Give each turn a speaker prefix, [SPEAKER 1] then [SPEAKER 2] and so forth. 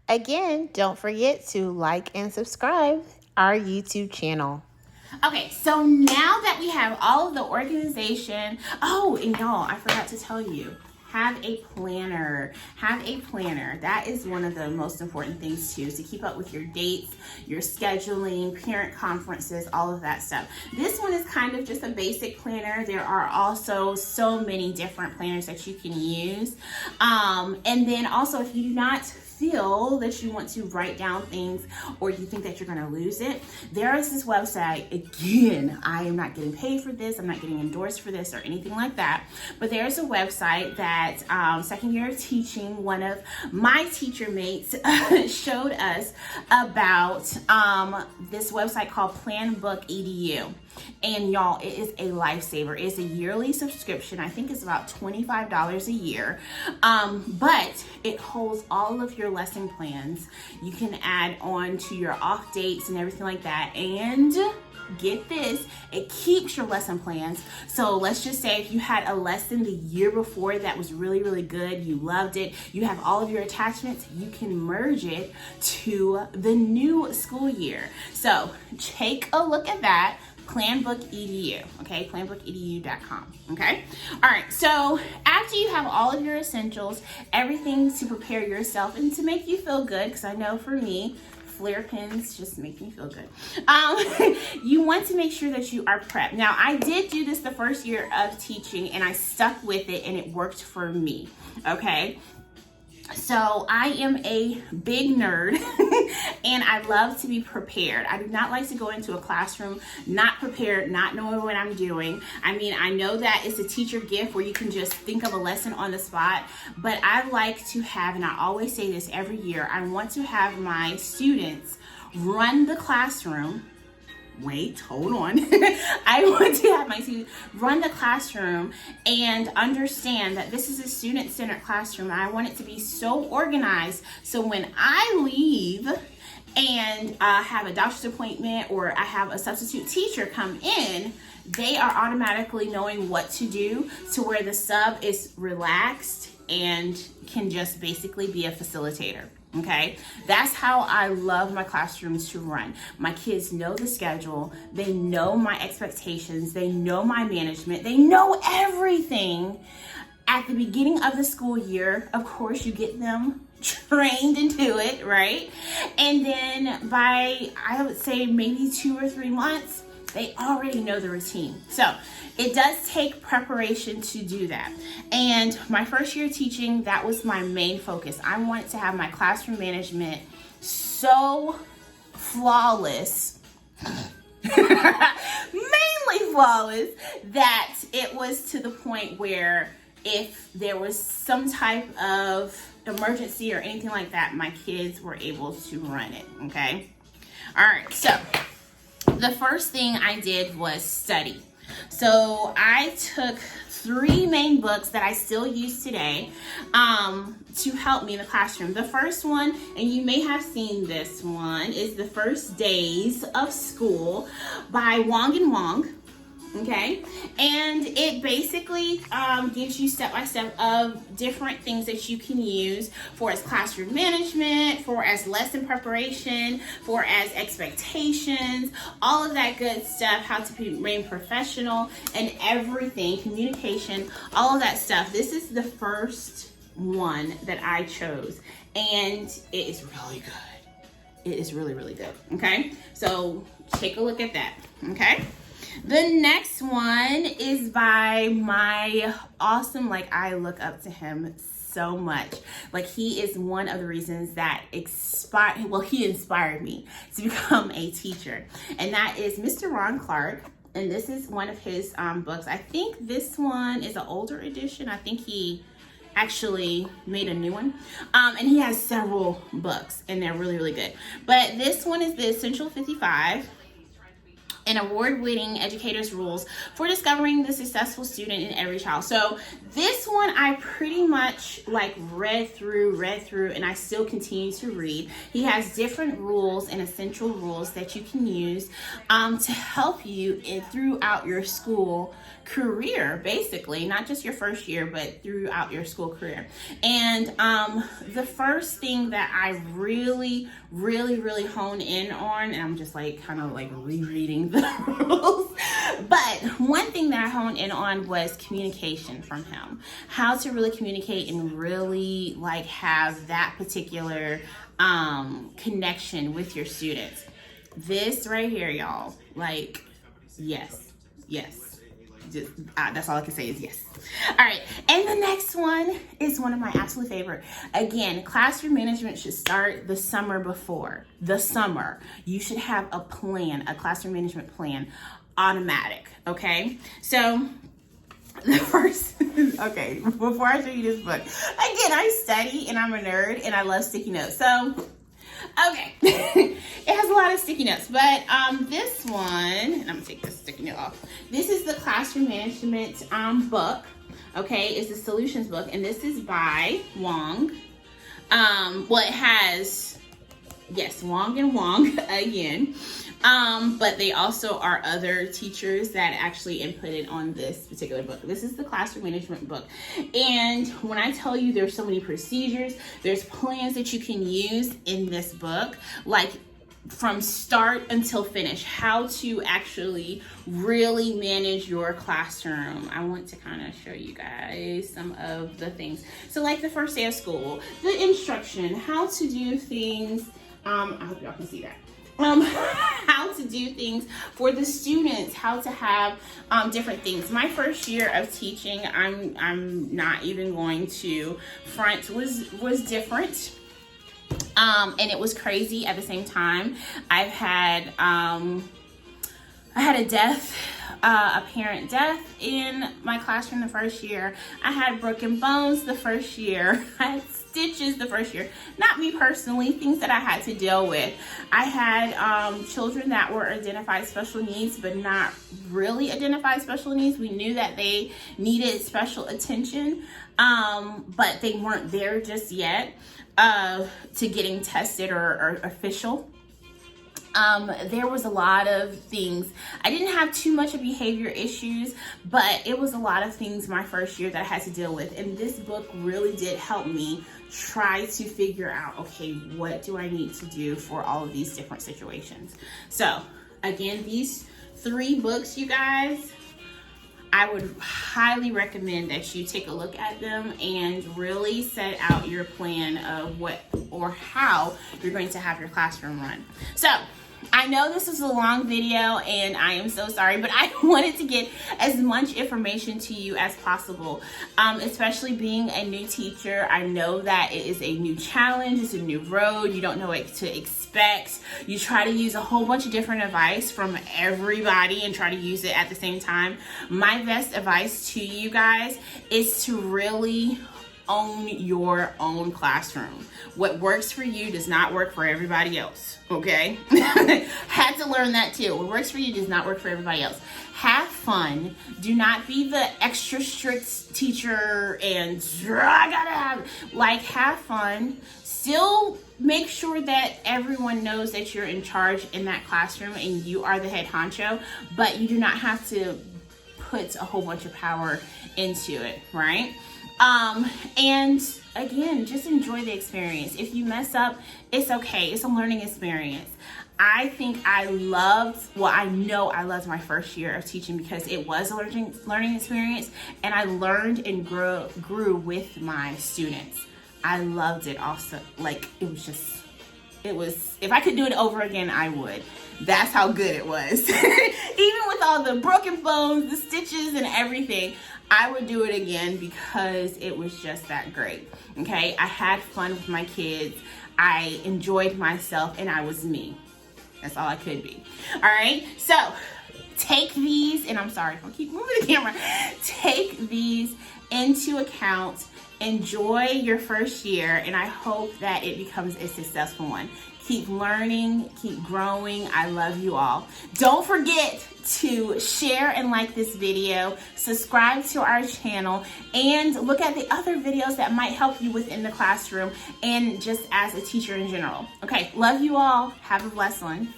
[SPEAKER 1] Again, don't forget to like and subscribe our YouTube channel.
[SPEAKER 2] Okay, so now that we have all of the organization, oh, and y'all, I forgot to tell you, have a planner. Have a planner. That is one of the most important things too, is to keep up with your dates, your scheduling, parent conferences, all of that stuff. This one is kind of just a basic planner. There are also so many different planners that you can use. And then also, if you do not feel that you want to write down things or you think that you're going to lose it, there is this website. Again, I am not getting paid for this, I'm not getting endorsed for this or anything like that, but there's a website that second year of teaching, one of my teacher mates showed us about this website called Planbook EDU. And y'all, it is a lifesaver. It's a yearly subscription. I think it's about $25 a year. But it holds all of your lesson plans. You can add on to your off dates and everything like that. And get this, it keeps your lesson plans. So let's just say if you had a lesson the year before that was really, really good, you loved it, you have all of your attachments, you can merge it to the new school year. So take a look at that. Planbook EDU, okay? Planbookedu.com, okay? All right, so after you have all of your essentials, everything to prepare yourself and to make you feel good, because I know for me, flare pens just make me feel good. You want to make sure that you are prepped. Now, I did do this the first year of teaching, and I stuck with it, and it worked for me, okay? So I am a big nerd and I love to be prepared. I do not like to go into a classroom not prepared, not knowing what I'm doing. I mean, I know that it's a teacher gift where you can just think of a lesson on the spot, but I like to have, and I always say this every year, I want to have my students run the classroom. Wait, hold on. I want to have my students run the classroom and understand that this is a student-centered classroom. I want it to be so organized so when I leave and have a doctor's appointment or I have a substitute teacher come in, they are automatically knowing what to do to where the sub is relaxed and can just basically be a facilitator. Okay, that's how I love my classrooms to run. My kids know the schedule, they know my expectations, they know my management, they know everything. At the beginning of the school year, of course, you get them trained into it, right? And then by, I would say, maybe 2 or 3 months, they already know the routine. So it does take preparation to do that. And my first year teaching, that was my main focus. I wanted to have my classroom management so flawless, mainly flawless, that it was to the point where if there was some type of emergency or anything like that, my kids were able to run it, okay? All right, so the first thing I did was study. So I took 3 main books that I still use today to help me in the classroom. The first one, and you may have seen this one, is The First Days of School by Wong and Wong. Okay, and it basically gives you step-by-step of different things that you can use for as classroom management, for as lesson preparation, for as expectations, all of that good stuff, how to remain professional and everything, communication, all of that stuff. This is the first one that I chose, and it is really good. It is really, really good, okay? So take a look at that, okay? The next one is by my awesome, I look up to him so much. He is one of the reasons that he inspired me to become a teacher. And that is Mr. Ron Clark. And this is one of his books. I think this one is an older edition. I think he actually made a new one. And he has several books and they're really, really good. But this one is the Essential 55. and award-winning educators' rules for discovering the successful student in every child. So this one I pretty much like read through, and I still continue to read. He has different rules and essential rules that you can use to help you throughout your school career, basically, not just your first year, but throughout your school career. And the first thing that I really hone in on, and I'm just like kind of like rereading the rules, but one thing that I honed in on was communication from him. How to really communicate and really like have that particular connection with your students. This right here, y'all, like, yes. Just, that's all I can say is yes. All right, and the next one is one of my absolute favorite. Again, classroom management should start the summer before. The summer, you should have a plan, a classroom management plan, automatic, okay? So the first, okay, before I show you this book, again, I study and I'm a nerd and I love sticky notes. So, okay, it has a lot of sticky notes, but this one, and I'm gonna take this sticky note off. This is the classroom management book. Okay, it's a solutions book, and this is by Wong. Well, it has, yes, Wong and Wong again. But they also are other teachers that actually inputted on this particular book. This is the classroom management book. And when I tell you there's so many procedures, there's plans that you can use in this book, like from start until finish, how to actually really manage your classroom. I want to kind of show you guys some of the things. So like the first day of school, the instruction, how to do things. I hope y'all can see that. How to do things for the students, how to have different things. My first year of teaching, I'm not even going to front, was different. And it was crazy at the same time. I had a death, a parent death in my classroom the first year. I had broken bones the first year. I had stitches the first year. Not me personally, things that I had to deal with. I had children that were identified special needs, but not really identified special needs. We knew that they needed special attention, but they weren't there just yet to getting tested or official. There was a lot of things. I didn't have too much of behavior issues, but it was a lot of things my first year that I had to deal with. And this book really did help me try to figure out, okay, what do I need to do for all of these different situations? So again, these 3 books, you guys, I would highly recommend that you take a look at them and really set out your plan of what or how you're going to have your classroom run. So I know this is a long video and I am so sorry, but I wanted to get as much information to you as possible, especially being a new teacher. I know that it is a new challenge, it's a new road, you don't know what to expect. You try to use a whole bunch of different advice from everybody and try to use it at the same time. My best advice to you guys is to really own your own classroom. What works for you does not work for everybody else, okay? Had to learn that too. What works for you does not work for everybody else. Have fun. Do not be the extra strict teacher and I gotta have, like, have fun. Still make sure that everyone knows that you're in charge in that classroom and you are the head honcho, but you do not have to put a whole bunch of power into it, right? And again, just enjoy the experience. If you mess up, it's okay. It's a learning experience. I think I know I loved my first year of teaching because it was a learning experience, and I learned and grew with my students. I loved it also. Like, it was, if I could do it over again, I would. That's how good it was. Even with all the broken bones, the stitches and everything, I would do it again because it was just that great. Okay, I had fun with my kids. I enjoyed myself and I was me. That's all I could be. All right, so take these, and I'm sorry if I keep moving the camera. Take these into account Enjoy your first year, and I hope that it becomes a successful one. Keep learning, keep growing. I love you all. Don't forget to share and like this video, subscribe to our channel, and look at the other videos that might help you within the classroom and just as a teacher in general. Okay, love you all. Have a blessed one.